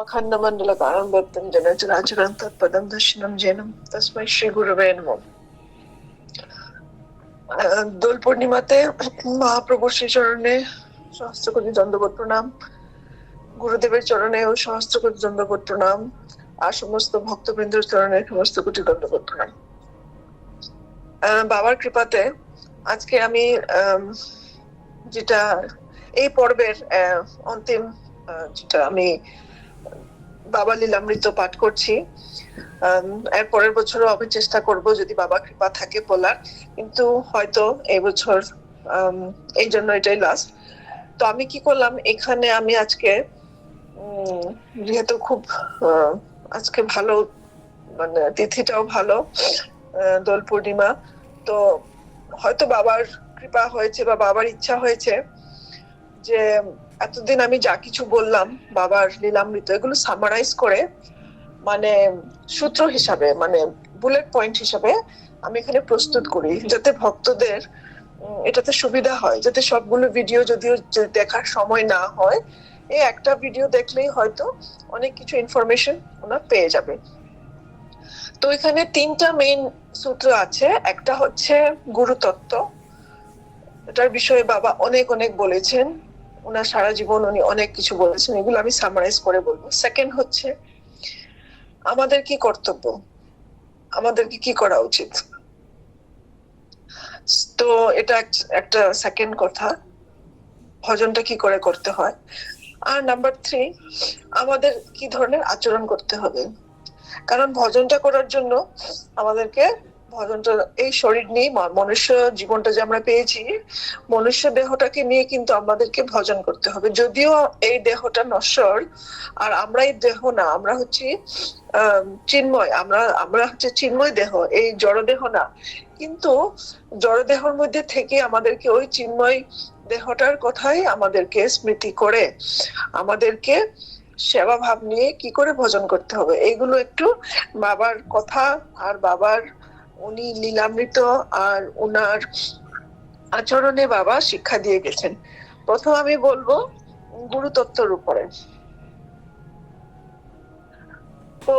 अखण्डमण्डलकारं व्याप्तं येन चराचरं तत्पदं दर्शनं येन तस्मै श्रीगुरवे नमः। দোল পূর্ণিমাতে মহাপ্রভুর শ্রী চরণে সহস্র কোটি দণ্ডবত প্রণাম, গুরুদেবের চরণেও সহস্র কোটি দণ্ডবত প্রণাম, আর সমস্ত ভক্তবৃন্দের চরণে সমস্ত কোটি দণ্ডবত প্রণাম। বাবার কৃপাতে আজকে আমি যেটা এই পর্বের অন্তিম যেটা আমি বাবা লীলামৃত পাঠ করছি, এর পরের বছরও আমি চেষ্টা করব যদি বাবা কৃপা থাকে বলার, কিন্তু হয়তো এই বছর এই জন্য এটাই লাস্ট। তো আমি কি করলাম, এখানে আমি আজকে যেহেতু খুব আজকে ভালো, মানে তিথিটাও ভালো, দোল পূর্ণিমা, তো হয়তো বাবার কৃপা হয়েছে বা বাবার ইচ্ছা হয়েছে যে এতদিন আমি যা কিছু বললাম বাবার লীলামৃত, এগুলো সামারাইজ করে মানে সূত্র হিসাবে, মানে বুলেট পয়েন্ট হিসাবে আমি এখানে প্রস্তুত করি, যাতে ভক্তদের এটাতে সুবিধা হয়, যাতে সবগুলো ভিডিও যদিও দেখার সময় না হয়, এই একটা ভিডিও দেখলেই হয়তো অনেক কিছু ইনফরমেশন ওনারা পেয়ে যাবে। তো এখানে তিনটা মেইন সূত্র আছে। একটা হচ্ছে গুরুতত্ত্ব, এটার বিষয়ে বাবা অনেক অনেক বলেছেন, ওনার সারা জীবন উনি অনেক কিছু বলেছেন, এগুলো আমি সামারাইজ করে বলবো। সেকেন্ড হচ্ছে আমাদের কি কর্তব্য, আমাদেরকে কি করা উচিত, তো এটা একটা সেকেন্ড কথা, ভজনটা কি করে করতে হয়। আর নাম্বার 3, আমাদের কি ধরনের আচরণ করতে হবে, কারণ ভজনটা করার জন্য আমাদেরকে ভজনটা এই শরীর নিয়ে, মনুষ্য জীবনটা যে আমরা পেয়েছি, মনুষ্য দেহটাকে নিয়ে কিন্তু আমাদেরকে ভজন করতে হবে। যদিও এই দেহটা নশ্বর, আর আমরা এই দেহ না, আমরা হচ্ছি চিন্ময়, আমরা হচ্ছে চিন্ময় দেহ, এই জড় দেহ না। কিন্তু জড় দেহর মধ্যে থেকে আমাদেরকে ওই চিন্ময় দেহটার কথাই আমাদেরকে স্মৃতি করে আমাদেরকে সেবা ভাব নিয়ে কি করে ভজন করতে হবে, এইগুলো একটু বাবার কথা আর বাবার উনি লীলামৃত আর উনার আচরণে বাবা শিক্ষা দিয়ে গেছেন। প্রথম আমি বলবো গুরুতত্ত্বের উপরে। তো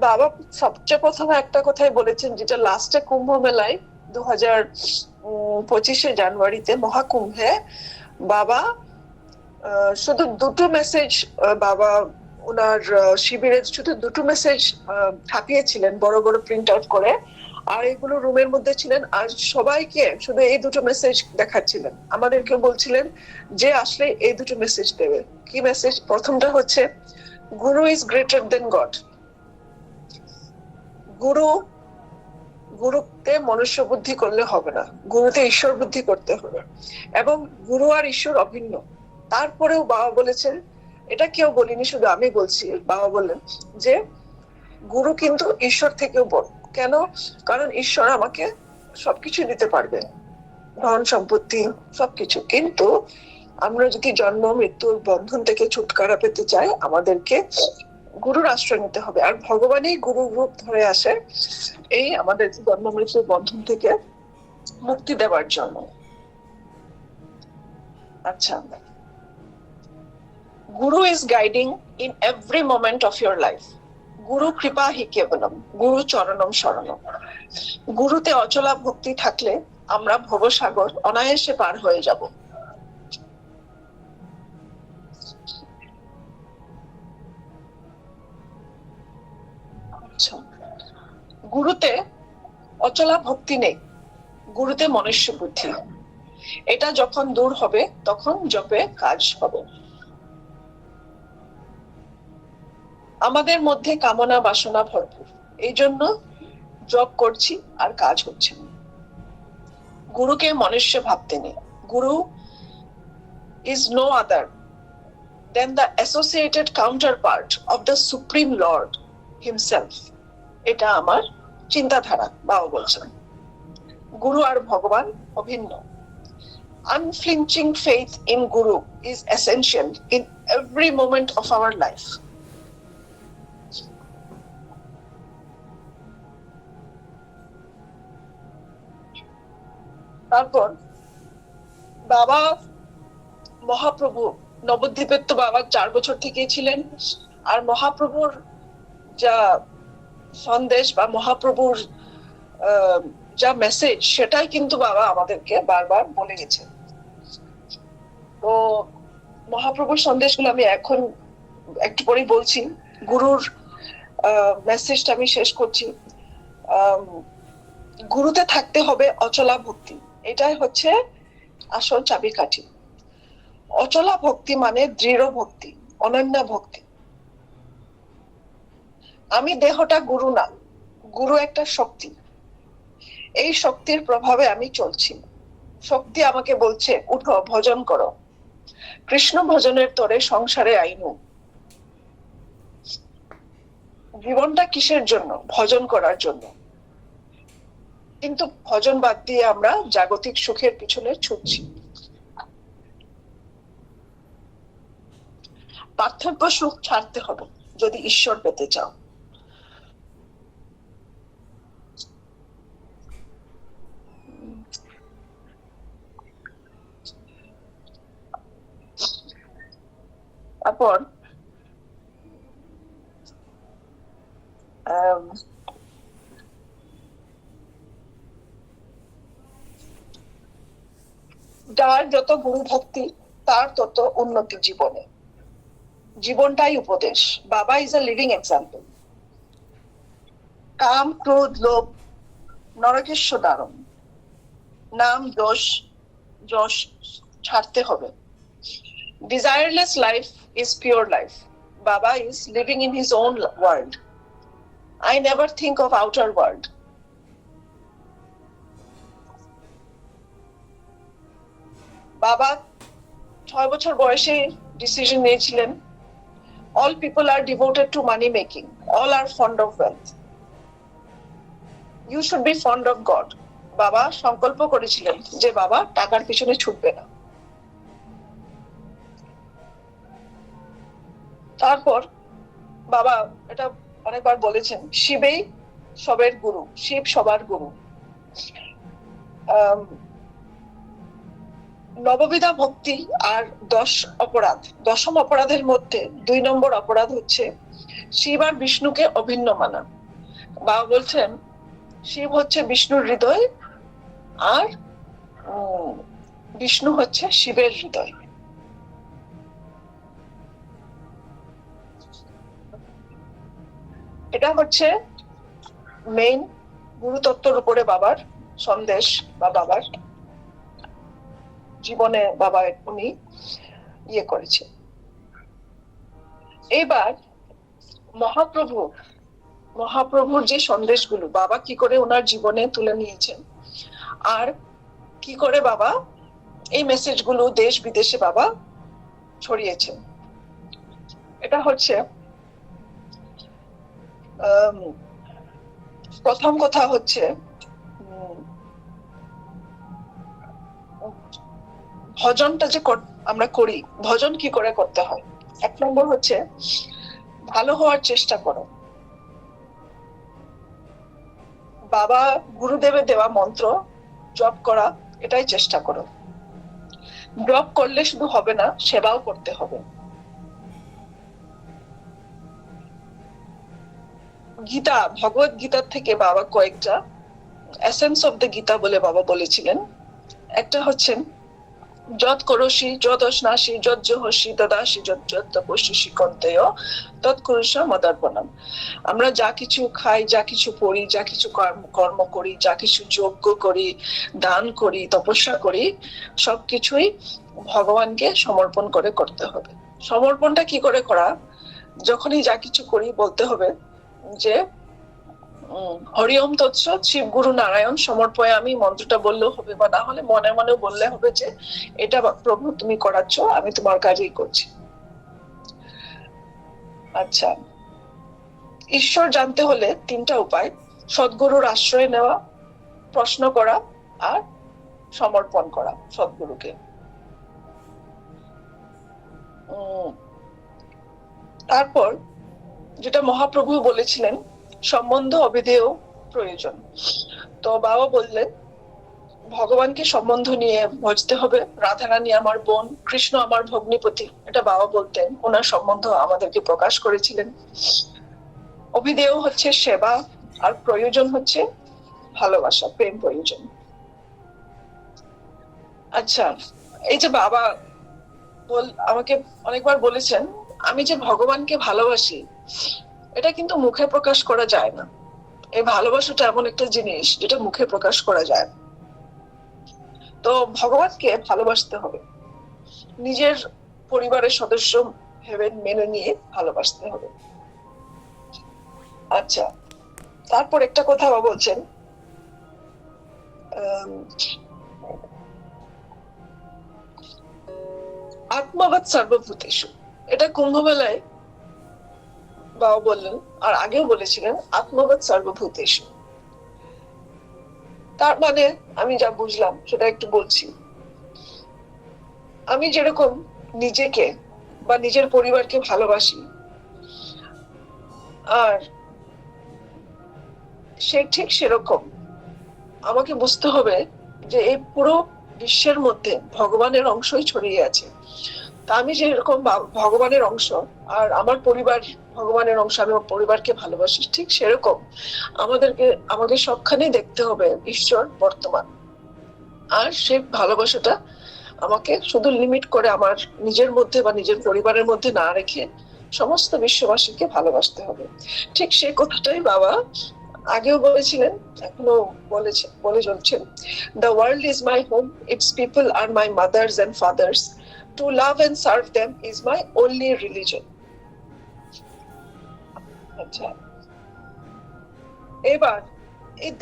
বাবা সবচেয়ে প্রথমে একটা কথাই বলেছেন, যেটা লাস্টে কুম্ভ মেলায় 2025 জানুয়ারিতে মহাকুম্ভে বাবা শুধু দুটো মেসেজ, বাবা ওনার শিবিরে শুধু দুটো মেসেজ ছাপিয়েছিলেন বড় বড় প্রিন্ট আউট করে, আর এগুলো রুমের মধ্যে ছিলেন, আর সবাইকে শুধু এই দুটো মেসেজ দেখাচ্ছিলেন, আমাদেরকে বলছিলেন যে আসলে এই দুটো মেসেজ দেবে। কি মেসেজ? প্রথমটা হচ্ছে গুরু ইজ গ্রেটার দেন গড। গুরুতে মনুষ্য বুদ্ধি করলে হবে না, গুরুতে ঈশ্বর বুদ্ধি করতে হবে, এবং গুরু আর ঈশ্বর অভিন্ন। তারপরেও বাবা বলেছেন, এটা কেউ বলিনি, শুধু আমি বলছি, বাবা বললেন যে গুরু কিন্তু ঈশ্বর থেকেও বড়। কেন? কারণ ঈশ্বর আমাকে সবকিছু দিতে পারবে, ধন সম্পত্তি সবকিছু, কিন্তু আমরা যদি জন্ম মৃত্যুর বন্ধন থেকে ছুটকারা পেতে চাই, আমাদেরকে গুরুর আশ্রয় নিতে হবে। আর ভগবানই গুরু রূপ ধরে আসে এই আমাদের জন্ম মৃত্যুর বন্ধন থেকে মুক্তি দেওয়ার জন্য। আচ্ছা, গুরু is guiding in every moment of your life. গুরু কৃপা হি কেবলম, গুরু চরণম শরণম। গুরুতে অচলা ভক্তি থাকলে আমরা ভবসাগর অনায়াসে পার হয়ে যাব। গুরুতে অচলা ভক্তি নেই, গুরুতে মনুষ্য বুদ্ধি। এটা যখন দূর হবে তখন জপে কাজ হবে। আমাদের মধ্যে কামনা বাসনা ভরপুর, এই জন্য জপ করছি আর কাজ হচ্ছে না। গুরুকে মনুষ্য ভাবতে নেই। Guru is no other than the associated counterpart of the supreme lord himself. এটা আমার চিন্তাধারা, বাবা বলছেন। গুরু আর ভগবান অভিন্ন। Unflinching faith in Guru is essential in every moment of our life. তারপর বাবা মহাপ্রভু নবদ্বীপের তো বাবা 4 বছর থেকেই ছিলেন, আর মহাপ্রভুর যা সন্দেশ বা মহাপ্রভুর যা মেসেজ, সেটাই কিন্তু বাবা আমাদেরকে বারবার বলে গেছেন। তো মহাপ্রভুর সন্দেশগুলো আমি এখন একটু পরেই বলছি। গুরুর মেসেজটা আমি শেষ করছি। গুরুতে থাকতে হবে অচলা ভক্তি, এটাই হচ্ছে আসল চাবিকাঠি। অচলা ভক্তি মানে দৃঢ় ভক্তি, অনন্য ভক্তি। আমি দেহটা গুরু না, গুরু একটা শক্তি। এই শক্তির প্রভাবে আমি চলছি। শক্তি আমাকে বলছে উঠো, ভজন করো, কৃষ্ণ ভজনের তরে সংসারে আইনু। জীবনটা কিসের জন্য? ভজন করার জন্য। কিন্তু ভজন বাদ দিয়ে আমরা জাগতিক সুখের পিছনে ছুটছি। পার্থক্য সুখ ছাড়তে হবে যদি ঈশ্বর পেতে চাও। তারপর যার যত গুরু ভক্তি তার তত উন্নতি জীবনে। জীবনটাই উপদেশ। বাবা ইজ আ লিভিং এক্সাম্পল। কাম, ক্রোধ, লোভ নরকেশ্বর দারণ। নাম, যশ ছাড়তে হবে। Desireless life is pure life. Baba is living in his own world. I never think of outer world. বাবা 6 বছর বয়সে ডিসিশন নিয়েছিলেন, all people are devoted to money making, all are fond of wealth. You should be fond of God. বাবা সংকল্প করেছিলেন যে বাবা টাকার পিছনে ছুটবে না। তারপর বাবা এটা অনেকবার বলেছেন, শিবেই সবের গুরু, শিব সবার গুরু। নববিধা ভক্তি আর 10 অপরাধ, দশম অপরাধের মধ্যে 2 নম্বর অপরাধ হচ্ছে শিব আর বিষ্ণুকে অভিন্ন মানা। বাবা বলছেন শিব হচ্ছে বিষ্ণুর হৃদয় আর বিষ্ণু হচ্ছে শিবের হৃদয়। এটা হচ্ছে মেইন গুরুতত্ত্বের উপরে বাবার সন্দেশ বা বাবার জীবনে বাবা উনি ইয়ে করেছে। এবার মহাপ্রভুর যে সন্দেশগুলো বাবা কি করে ওনার জীবনে তুলে নিয়েছেন, আর কি করে বাবা এই মেসেজগুলো দেশ বিদেশে বাবা ছড়িয়েছেন। এটা হচ্ছে প্রথম কথা হচ্ছে ভজনটা যে আমরা করি, ভজন কি করে করতে হয়। 1 নম্বর হচ্ছে ভালো হওয়ার চেষ্টা করো। বাবা গুরুদেবের দেওয়া মন্ত্র জপ করা, এটাই চেষ্টা করো। জপ করলে শুধু হবে না, সেবাও করতে হবে। গীতা, ভগবত গীতার থেকে বাবা কয়েকটা এসেন্স অফ দ্য গীতা বলে বাবা বলেছিলেন। একটা হচ্ছে যত করসি যদশ্নাসি যজ্জহসি তদাসি যজ্জত তপস্যসি কন্তেয় তৎকুরুষ মদার্পণম। আমরা যা কিছু খাই, যা কিছু পড়ি, যা কিছু কর্ম করি, যা কিছু যজ্ঞ করি, দান করি, তপস্যা করি, সবকিছুই ভগবানকে সমর্পণ করে করতে হবে। সমর্পণটা কি করে করা? যখনই যা কিছু করি বলতে হবে যে হরি ওম তৎসৎ শিব গুরু নারায়ণ সমর্পয়ে আমি, মন্ত্রটা বললেও হবে, বা না হলে মনে মনে বললে হবে যে এটা প্রভু তুমি করাচ্ছ, আমি তোমার কাজেই করছি। আচ্ছা, ঈশ্বর জানতে হলে 3টা উপায়: সদ্গুরুর আশ্রয় নেওয়া, প্রশ্ন করা আর সমর্পণ করা সদ্গুরুকে। তারপর যেটা মহাপ্রভু বলেছিলেন, সম্বন্ধ অবিধেয় প্রয়োজন। তো বাবা বললেন ভগবানকে সম্বন্ধ নিয়ে ভজতে হবে। রাধারানী আমার বোন, কৃষ্ণ আমার ভগ্নিপতি, এটা বাবা বলতেন। ওনার সম্বন্ধ আমাদেরকে প্রকাশ করেছিলেন। অভিধেয় হচ্ছে সেবা, আর প্রয়োজন হচ্ছে ভালোবাসা, প্রেম প্রয়োজন। আচ্ছা, এই যে বাবা আমাকে অনেকবার বলেছেন আমি যে ভগবানকে ভালোবাসি, এটা কিন্তু মুখে প্রকাশ করা যায় না। এই ভালোবাসাটা এমন একটা জিনিস যেটা মুখে প্রকাশ করা যায় না। তো ভগবানকে ভালোবাসতে হবে, নিজের পরিবারের সদস্য ভেবে মেনে নিয়ে ভালোবাসতে হবে। আচ্ছা, তারপর একটা কথা বলছেন, আত্মবাদ সর্বভূতেষু। এটা কুম্ভ মেলায় বাবা বললেন, আর আগেও বলেছিলেন আত্মবাদ সর্বভূতেষু। তার মানে আমি যা বুঝলাম সেটা একটু বলছি। আমি যেরকম নিজেকে বা নিজের পরিবারকে ভালোবাসি, আর সে ঠিক সেরকম আমাকে বুঝতে হবে যে এই পুরো বিশ্বের মধ্যে ভগবানের অংশই ছড়িয়ে আছে। তা আমি যেরকম ভগবানের অংশ, আর আমার পরিবার ভগবানের অংশ, আমি আমার পরিবারকে ভালোবাসি, ঠিক সেরকম আমাদের সবখানেই দেখতে হবে ঈশ্বর বর্তমান। আর সেই ভালোবাসাটা আমাকে শুধু লিমিট করে আমার নিজের মধ্যে বা নিজের পরিবারের মধ্যে না রেখে সমস্ত বিশ্ববাসীকে ভালোবাসতে হবে। ঠিক সেই কথাটাই বাবা আগেও বলেছিলেন, এখনো বলে চলছেন। The world is my home, its people are my mothers and fathers. To love and serve them is my only religion. আচ্ছা, এবার এই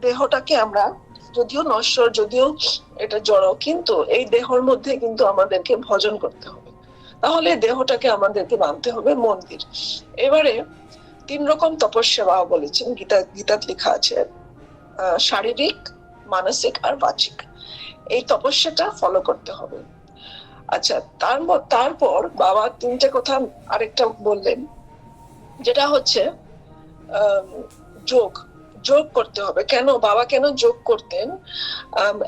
দেহটাকে আমরা যদিও নশ্বর, যদিও এটা জড়, কিন্তু এই দেহর মধ্যে কিন্তু আমাদেরকে ভজন করতে হবে। তাহলে দেহটাকে আমাদেরকে মানতে হবে মন্দির। এবারে 3 রকম তপস্যা বাবা বলেছেন, গীতাত লেখা আছে, শারীরিক, মানসিক আর বাচিক। এই তপস্যাটা ফলো করতে হবে। আচ্ছা, তারপর বাবা 3টে কথা আরেকটা বললেন, যেটা হচ্ছে যোগ করতে হবে। বাবা কেন যোগ করতেন?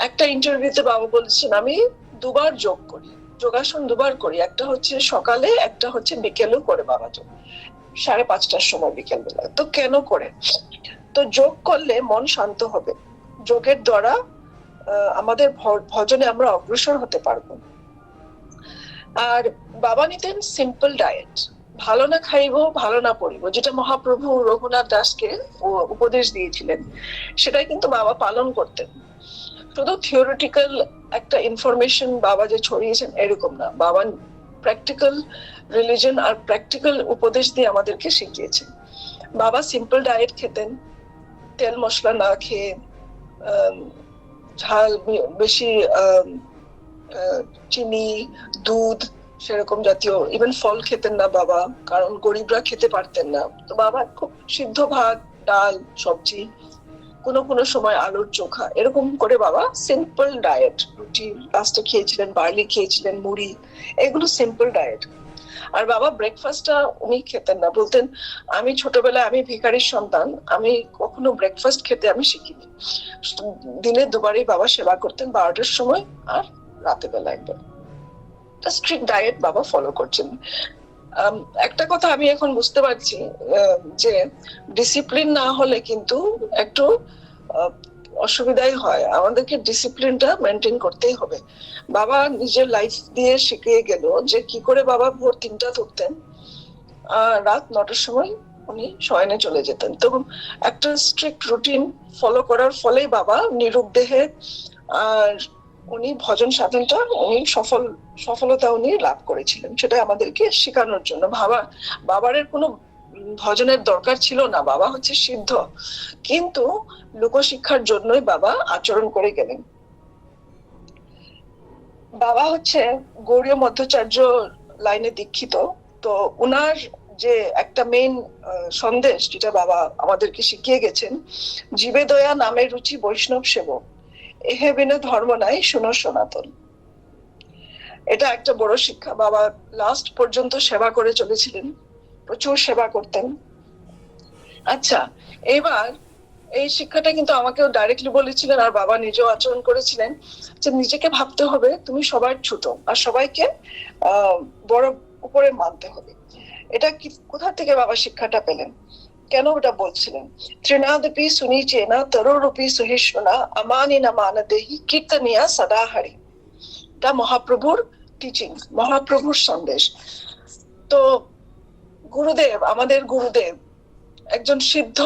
একটা ইন্টারভিউতে বাবা বলেছেন আমি 2বার যোগ করি, যোগাসন 2বার করি। একটা হচ্ছে সকালে, একটা হচ্ছে বিকেলেও করে বাবা যোগ, 5:30টার সময় বিকেল বেলা। তো কেন করে? তো যোগ করলে মন শান্ত হবে। যোগের দ্বারা আমাদের ভজনে আমরা অগ্রসর হতে পারবো। আর বাবা নিতেন সিম্পল ডায়েট, ভালো না খাইবো ভালো না পড়িব, যেটা মহাপ্রভু রঘুনাথ দাসকে উপদেশ দিয়েছিলেন, সেটাই কিন্তু বাবা পালন করতেন। শুধু থিওরিটিক্যাল একটা ইনফরমেশন বাবা যে ছড়িয়েছেন এরকম না, বাবা প্র্যাকটিক্যাল রিলিজন আর প্র্যাকটিক্যাল উপদেশ দিয়ে আমাদেরকে শিখিয়েছেন। বাবা সিম্পল ডায়েট খেতেন, তেল মশলা না খেয়ে, ঝাল বেশি, চিনি, দুধ সেরকম জাতীয়, ইভেন ফল খেতেন না বাবা, কারণ গরিবরা খেতে পারতেন না। তো বাবা খুব সিদ্ধ ভাত, ডাল, সবজি, কোনো সময় আলুর চোখা, এরকম করে বাবা সিম্পল ডায়েট, রুটি লাস্টে খেয়েছিলেন, বার্লি খেয়েছিলেন, মুড়ি, এগুলো সিম্পল ডায়েট। আর বাবা ব্রেকফাস্টটা উনি খেতেন না, বলতেন আমি ছোটবেলায়, আমি ভিখারির সন্তান, আমি কখনো ব্রেকফাস্ট খেতে আমি শিখিনি। দিনে 2বারই বাবা সেবা করতেন, 12টার সময় আর রাতে বেলা একবার। স্ট্রিক্ট ডায়েট বাবা ফলো করছেন। একটা কথা আমি এখন বুঝতে পারছি, যে ডিসিপ্লিন না হলে কিন্তু একটু অসুবিধাই হয়। আমাদেরকে ডিসিপ্লিনটা মেনটেন করতেই হবে। বাবা নিজের লাইফ দিয়ে শিখিয়ে গেল যে কি করে বাবা ভোর 3টায় উঠতেন, রাত 9টার সময় উনি শয়নে চলে যেতেন। তো একটা স্ট্রিক্ট রুটিন ফলো করার ফলেই বাবা নিরূপ দেহে আর উনি ভজন সাধনটা উনি সফলতা উনি লাভ করেছিলেন। সেটা আমাদেরকে শেখানোর জন্য। বাবার কোনো ভজনের দরকার ছিল না, বাবা হচ্ছে সিদ্ধ, কিন্তু লোকশিক্ষার জন্যই বাবা আচরণ করে গেলেন। বাবা হচ্ছে গৌড়ীয় মধ্যাচার্য লাইনে দীক্ষিত। তো উনার যে একটা মেইন সন্দেশ যেটা বাবা আমাদেরকে শিখিয়ে গেছেন, জীবে দয়া নামে রুচি বৈষ্ণব সেবক, এহে বিনে ধর্ম নাই শুনো সনাতন। এটা একটা বড় শিক্ষা। বাবা লাস্ট পর্যন্ত সেবা করে চলেছিলেন, প্রচুর সেবা করতেন। আচ্ছা, এবার এই শিক্ষাটা কিন্তু আমাকেও ডাইরেক্টলি বলেছিলেন, আর বাবা নিজেও আচরণ করেছিলেন যে নিজেকে ভাবতে হবে তুমি সবার ছোট, আর সবাইকে বড় উপরে মানতে হবে। এটা কি কোথা থেকে বাবা শিক্ষাটা পেলেন, কেন ওটা বলছিলেন? ত্রিনাদপি সুনিচেনা তরুরূপী সহিষ্ণুনা আমানি না মানদেহি কীর্তনিয়া সদা হরি। এটা মহাপ্রভুর টিচিং, মহাপ্রভুর সন্দেশ। তো গুরুদেব, আমাদের গুরুদেব একজন সিদ্ধ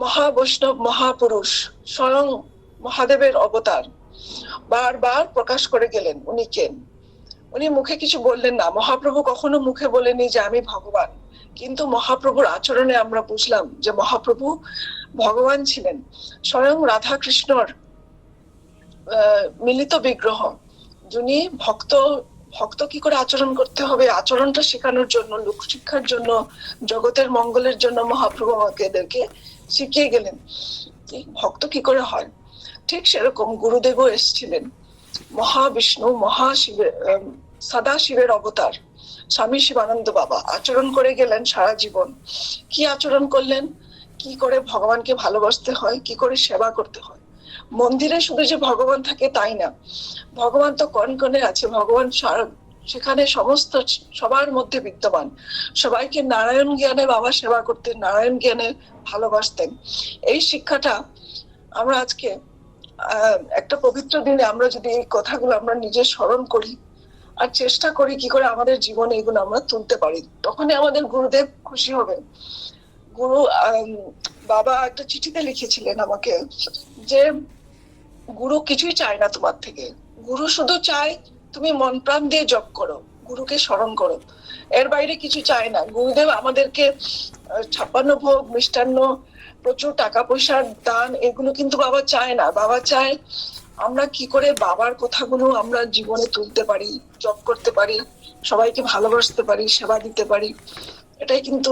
মহাবৈষ্ণব মহাপুরুষ, স্বয়ং মহাদেবের অবতার, বারবার প্রকাশ করে গেলেন উনি কেন। উনি মুখে কিছু বললেন না, মহাপ্রভু কখনো মুখে বলেনি যে আমি ভগবান, কিন্তু মহাপ্রভুর আচরণে আমরা বুঝলাম যে মহাপ্রভু ভগবান ছিলেন, স্বয়ং রাধা কৃষ্ণর মিলিত বিগ্রহ, যিনি ভক্ত ভক্ত কি করে আচরণ করতে হবে, আচরণটা শেখানোর জন্য, লোক শিক্ষার জন্য, জগতের মঙ্গলের জন্য মহাপ্রভু আমাকে এদেরকে শিখিয়ে গেলেন ভক্ত কি করে হয়। ঠিক সেরকম গুরুদেবও এসেছিলেন, মহাবিষ্ণু মহাশিবের সদাশিবের অবতার স্বামী শিবানন্দ বাবা আচরণ করে গেলেন সারা জীবন। কি আচরণ করলেন, কি করে ভগবানকে ভালোবাসতে হয়, কি করে সেবা করতে হয়। মন্দিরে শুধু যে ভগবান থাকে তাই না, ভগবান তো কণ কণে আছে, ভগবান সেখানে সমস্ত সবার মধ্যে বিদ্যমান। সবাইকে নারায়ণ জ্ঞানে বাবা সেবা করতেন, নারায়ণ জ্ঞানে ভালোবাসতেন। এই শিক্ষাটা আমরা আজকে একটা পবিত্র দিনে আমরা যদি এই কথাগুলো আমরা নিজে স্মরণ করি আর চেষ্টা করি কি করে আমাদের জীবনে এগুলো আমরা তুলতে পারি, তখনই আমাদের গুরুদেব খুশি হবে। গুরু বাবা একটা চিঠিতে লিখেছিলেন আমাকে যে গুরু কিছুই চায় না তোমার থেকে, গুরু শুধু চায় তুমি মন প্রাণ দিয়ে জপ করো, গুরুকে স্মরণ করো, এর বাইরে কিছু চায় না। গুরুদেব আমাদেরকে 56 ভোগ মিষ্টান্ন, প্রচুর টাকা পয়সার দান, এগুলো কিন্তু বাবা চায় না। বাবা চায় আমরা কি করে বাবার কথাগুলো আমরা জীবনে তুলতে পারি, জপ করতে পারি, সবাইকে ভালোবাসতে পারি, সেবা দিতে পারি। এটাই কিন্তু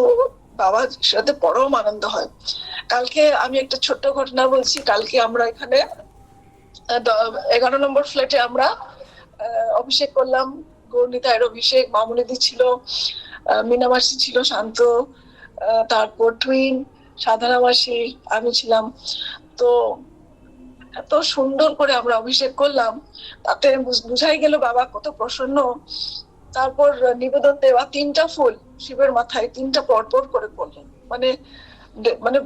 বাবার সাথে পরম আনন্দ হয়। কালকে আমি একটা ছোট্ট ঘটনা বলছি। কালকে আমরা এখানে 11 নম্বর ফ্ল্যাটে আমরা অভিষেক করলাম, গৌরনীতায়ের অভিষেক, মামুনিদি ছিল, মিনামাসি ছিল, শান্ত, তারপর টুইন, সাধনা মাসি, আমি ছিলাম। তো এত সুন্দর করে আমরা অভিষেক করলাম, তাতে বুঝাই গেল বাবা কত প্রসন্ন। তারপর নিবেদন দেওয়া 3টা ফুল শিবের মাথায় 3টা পরপর করে করলেন, মানে মানে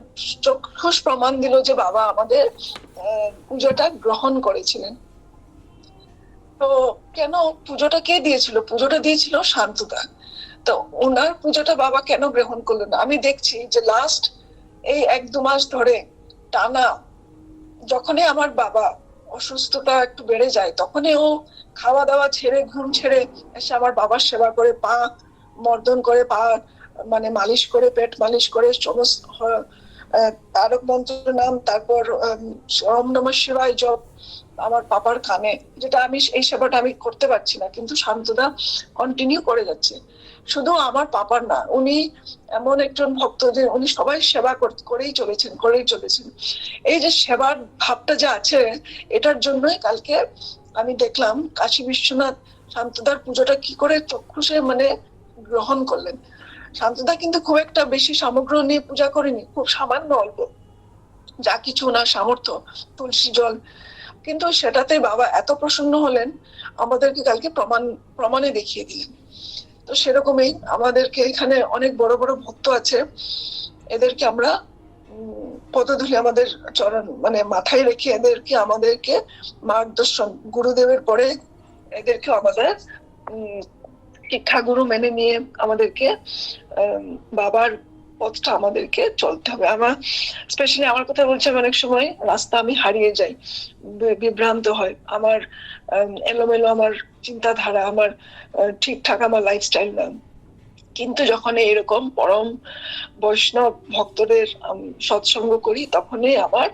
চক্ষুষ প্রমাণ দিল যে বাবা আমাদের পুজোটা গ্রহণ করেছিলেন। তো কেন পুজোটা কে দিয়েছিল? পুজোটা দিয়েছিল শান্তদা। তো ওনার পুজোটা বাবা কেন গ্রহণ করলেন না? আমি দেখছি যে লাস্ট এই 1-2 মাস ধরে টানা যখনই আমার বাবা অসুস্থতা একটু বেড়ে যায়, তখনই ও খাওয়া দাওয়া ছেড়ে, ঘুম ছেড়ে এসে আমার বাবার সেবা করে, পা মর্দন করে, পা মানে মালিশ করে, পেট মালিশ করে, সমস্ত তারক মন্ত্র নাম, তারপর ওম নমঃ শিবায় জপ আমার পাপার কানে, যেটা আমি এই সেবাটা আমি করতে পারছি না, কিন্তু শান্তদা কন্টিনিউ করে যাচ্ছে। শুধু আমার পাপার না, উনি এমন একজন ভক্ত যে উনি সবাই সেবা করেই চলেছেন। এই যে সেবার ভাবটা যে আছে, এটার জন্যই কালকে আমি দেখলাম কাশী বিশ্বনাথ শান্তদার পুজোটা কি করে চক্ষুষে মানে গ্রহণ করলেন। শান্তদা কিন্তু খুব একটা বেশি সামগ্রী নিয়ে পূজা করেনি, খুব সামান্য অল্প যা কিছু ওনার সামর্থ্য, তুলসী জল, কিন্তু সেটাতে বাবা এত প্রসন্ন হলেন, আমাদেরকে কালকে প্রমাণে দেখিয়ে দিলেন। তো সেরকমই আমাদেরকে এখানে অনেক বড় বড় ভক্ত আছে, এদেরকে আমরা পদধূলি আমাদের চরণ মানে মাথায় রেখে এদেরকে আমাদেরকে মার্গদর্শন, গুরুদেবের পরে এদেরকে আমাদের শিক্ষাগুরু মেনে নিয়ে আমাদেরকে বাবার পথটা আমাদেরকে চলতে হবে। আমার স্পেশালি আমার কথা বলছি, অনেক সময় রাস্তা আমি হারিয়ে যাই, বিভ্রান্ত হয়, আমার এলোমেলো আমার চিন্তাধারা, আমার ঠিকঠাক আমার লাইফস্টাইল না, কিন্তু যখন এরকম পরম বৈষ্ণব ভক্তদের সৎসঙ্গ করি তখনই আমার